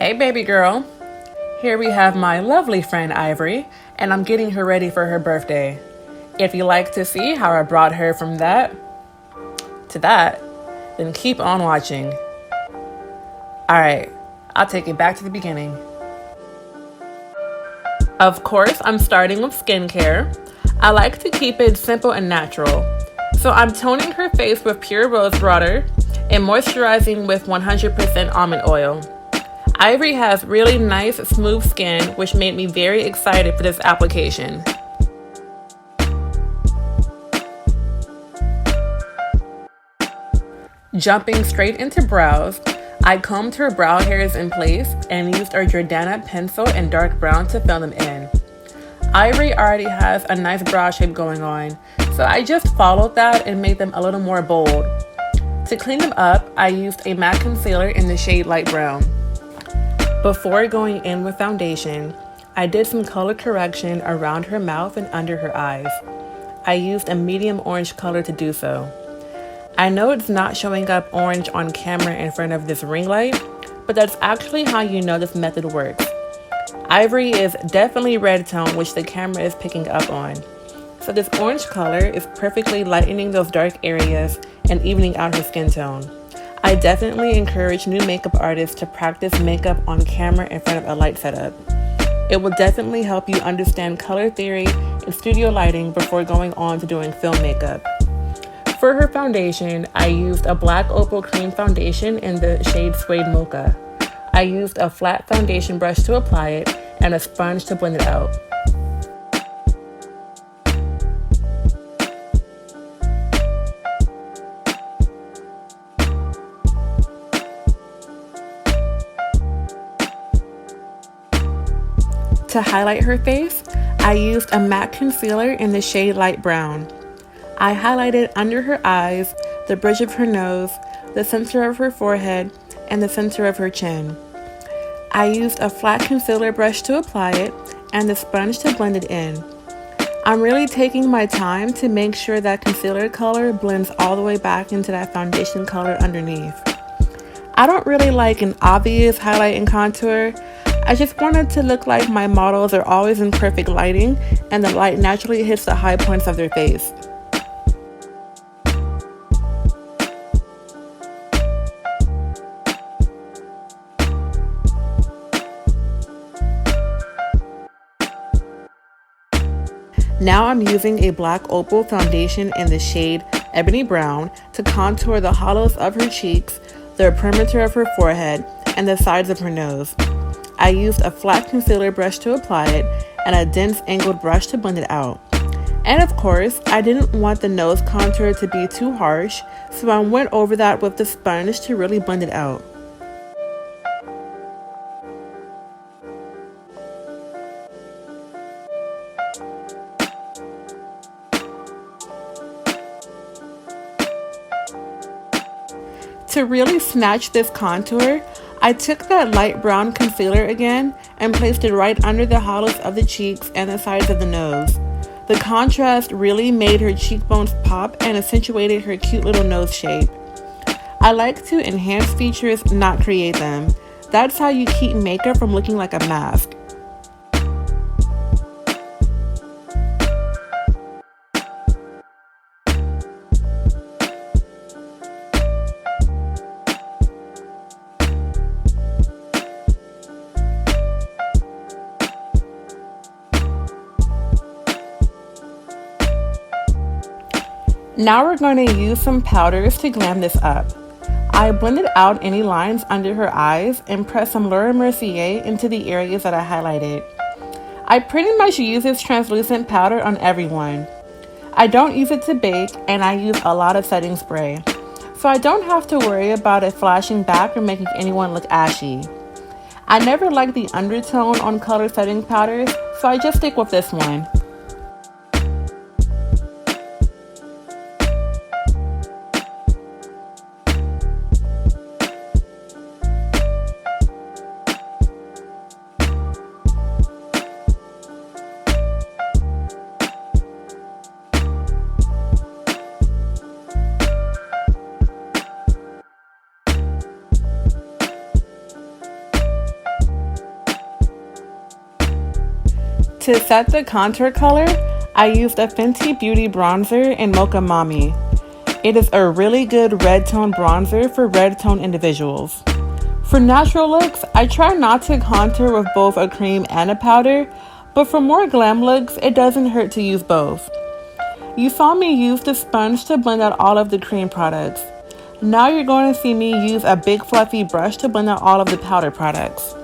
Hey baby girl, here we have my lovely friend Ivery, and I'm getting her ready for her birthday. If you like to see how I brought her from that to that, then keep on watching. Alright, I'll take it back to the beginning. Of course, I'm starting with skincare. I like to keep it simple and natural. So I'm toning her face with pure rose water and moisturizing with 100% almond oil. Ivery has really nice, smooth skin, which made me very excited for this application. Jumping straight into brows, I combed her brow hairs in place and used our Jordana pencil in dark brown to fill them in. Ivery already has a nice brow shape going on, so I just followed that and made them a little more bold. To clean them up, I used a matte concealer in the shade light brown. Before going in with foundation, I did some color correction around her mouth and under her eyes. I used a medium orange color to do so. I know it's not showing up orange on camera in front of this ring light, but that's actually how you know this method works. Ivery is definitely red tone, which the camera is picking up on. So this orange color is perfectly lightening those dark areas and evening out her skin tone. I definitely encourage new makeup artists to practice makeup on camera in front of a light setup. It will definitely help you understand color theory and studio lighting before going on to doing film makeup. For her foundation, I used a black Opal cream foundation in the shade Suede Mocha. I used a flat foundation brush to apply it and a sponge to blend it out. To highlight her face, I used a matte concealer in the shade light brown. I highlighted under her eyes, the bridge of her nose, the center of her forehead, and the center of her chin. I used a flat concealer brush to apply it and the sponge to blend it in. I'm really taking my time to make sure that concealer color blends all the way back into that foundation color underneath. I don't really like an obvious highlight and contour. I just wanted to look like my models are always in perfect lighting and the light naturally hits the high points of their face. Now I'm using a black Opal foundation in the shade Ebony Brown to contour the hollows of her cheeks, the perimeter of her forehead, and the sides of her nose. I used a flat concealer brush to apply it and a dense angled brush to blend it out. And of course, I didn't want the nose contour to be too harsh, so I went over that with the sponge to really blend it out. To really snatch this contour, I took that light brown concealer again and placed it right under the hollows of the cheeks and the sides of the nose. The contrast really made her cheekbones pop and accentuated her cute little nose shape. I like to enhance features, not create them. That's how you keep makeup from looking like a mask. Now we're going to use some powders to glam this up. I blended out any lines under her eyes and pressed some Mercier into the areas that I highlighted. I pretty much use this translucent powder on everyone. I don't use it to bake and I use a lot of setting spray, so I don't have to worry about it flashing back or making anyone look ashy. I never like the undertone on color setting powders, so I just stick with this one. To set the contour color, I used a Fenty Beauty bronzer in Mocha Mami. It is a really good red tone bronzer for red tone individuals. For natural looks, I try not to contour with both a cream and a powder, but for more glam looks, it doesn't hurt to use both. You saw me use the sponge to blend out all of the cream products. Now you're going to see me use a big fluffy brush to blend out all of the powder products.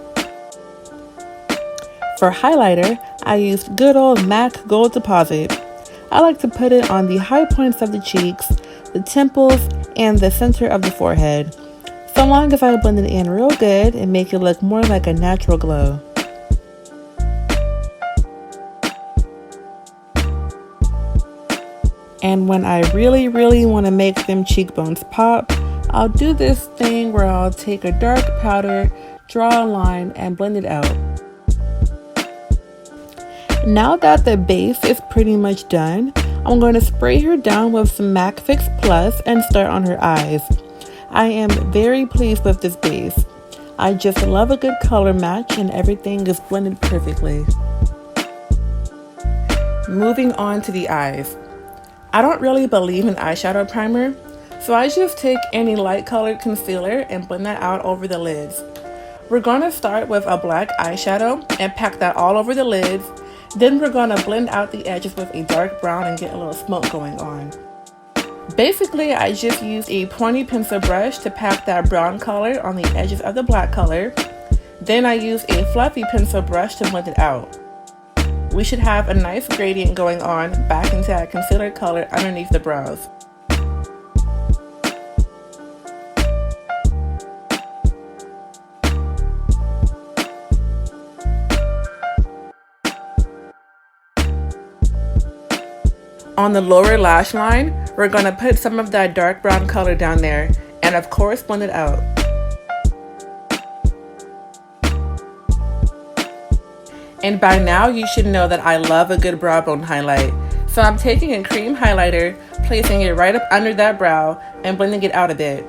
For highlighter, I used good old MAC Gold Deposit. I like to put it on the high points of the cheeks, the temples, and the center of the forehead, so long as I blend it in real good and make it look more like a natural glow. And when I really want to make them cheekbones pop, I'll do this thing where I'll take a dark powder, draw a line, and blend it out. Now that the base is pretty much done, I'm going to spray her down with some MAC Fix Plus and start on her eyes. I am very pleased with this base. I just love a good color match and everything is blended perfectly. Moving on to the eyes. I don't really believe in eyeshadow primer, so I just take any light colored concealer and blend that out over the lids. We're going to start with a black eyeshadow and pack that all over the lids. Then we're going to blend out the edges with a dark brown and get a little smoke going on. Basically, I just used a pointy pencil brush to pack that brown color on the edges of the black color. Then I used a fluffy pencil brush to blend it out. We should have a nice gradient going on back into that concealer color underneath the brows. On the lower lash line, we're going to put some of that dark brown color down there and of course blend it out. And by now you should know that I love a good brow bone highlight. So I'm taking a cream highlighter, placing it right up under that brow and blending it out a bit.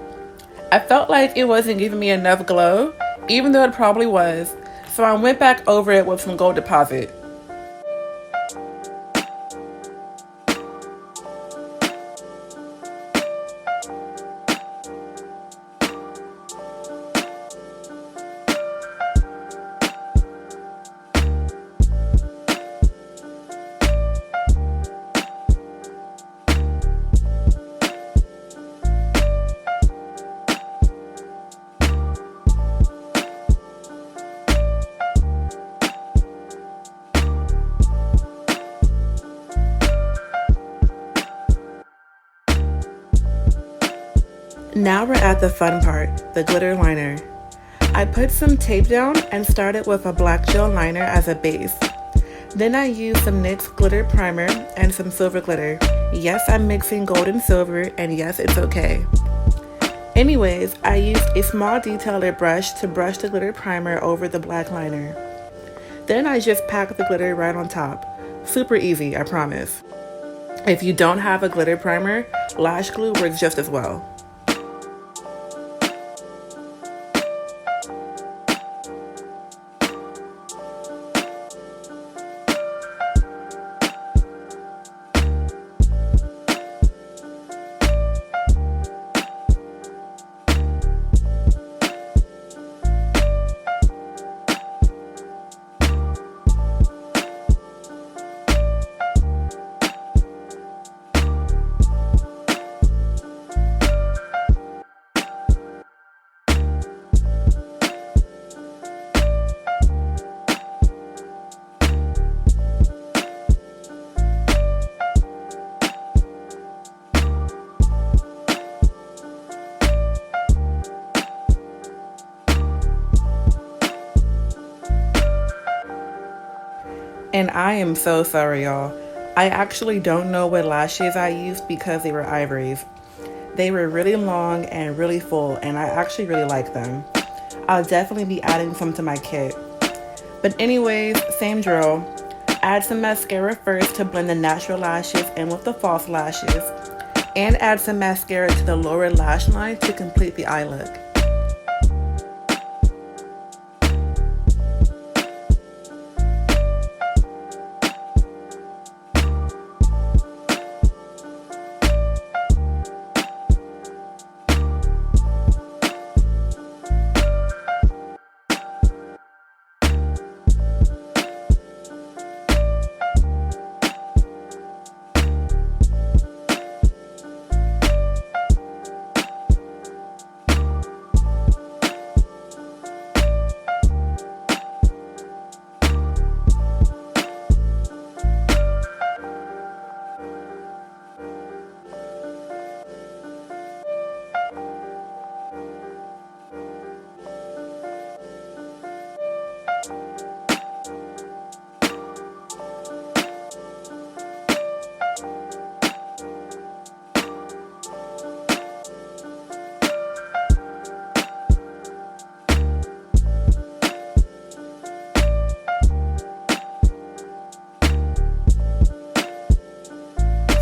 I felt like it wasn't giving me enough glow, even though it probably was, so I went back over it with some gold deposit. Now we're at the fun part, the glitter liner. I put some tape down and started with a black gel liner as a base. Then I used some NYX glitter primer and some silver glitter. Yes, I'm mixing gold and silver, and yes, it's okay. Anyways, I used a small detailer brush to brush the glitter primer over the black liner. Then I just packed the glitter right on top. Super easy, I promise. If you don't have a glitter primer, lash glue works just as well. And I am so sorry, y'all. I actually don't know what lashes I used because they were Ivory's. They were really long and really full, and I actually really like them. I'll definitely be adding some to my kit. But anyways, same drill. Add some mascara first to blend the natural lashes in with the false lashes. And add some mascara to the lower lash line to complete the eye look.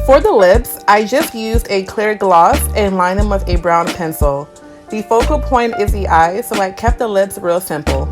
For the lips, I just used a clear gloss and lined them with a brown pencil. The focal point is the eyes, so I kept the lips real simple.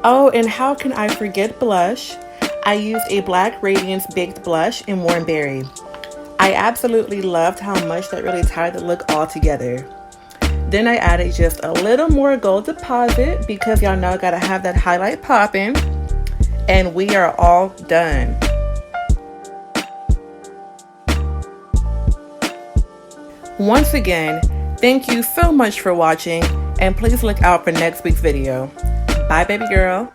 Oh, and how can I forget blush? I used a black Radiance baked blush in Warm Berry. I absolutely loved how much that really tied the look all together. Then I added just a little more gold deposit because y'all know I gotta have that highlight popping. And we are all done. Once again, thank you so much for watching, and please look out for next week's video. Bye, baby girl.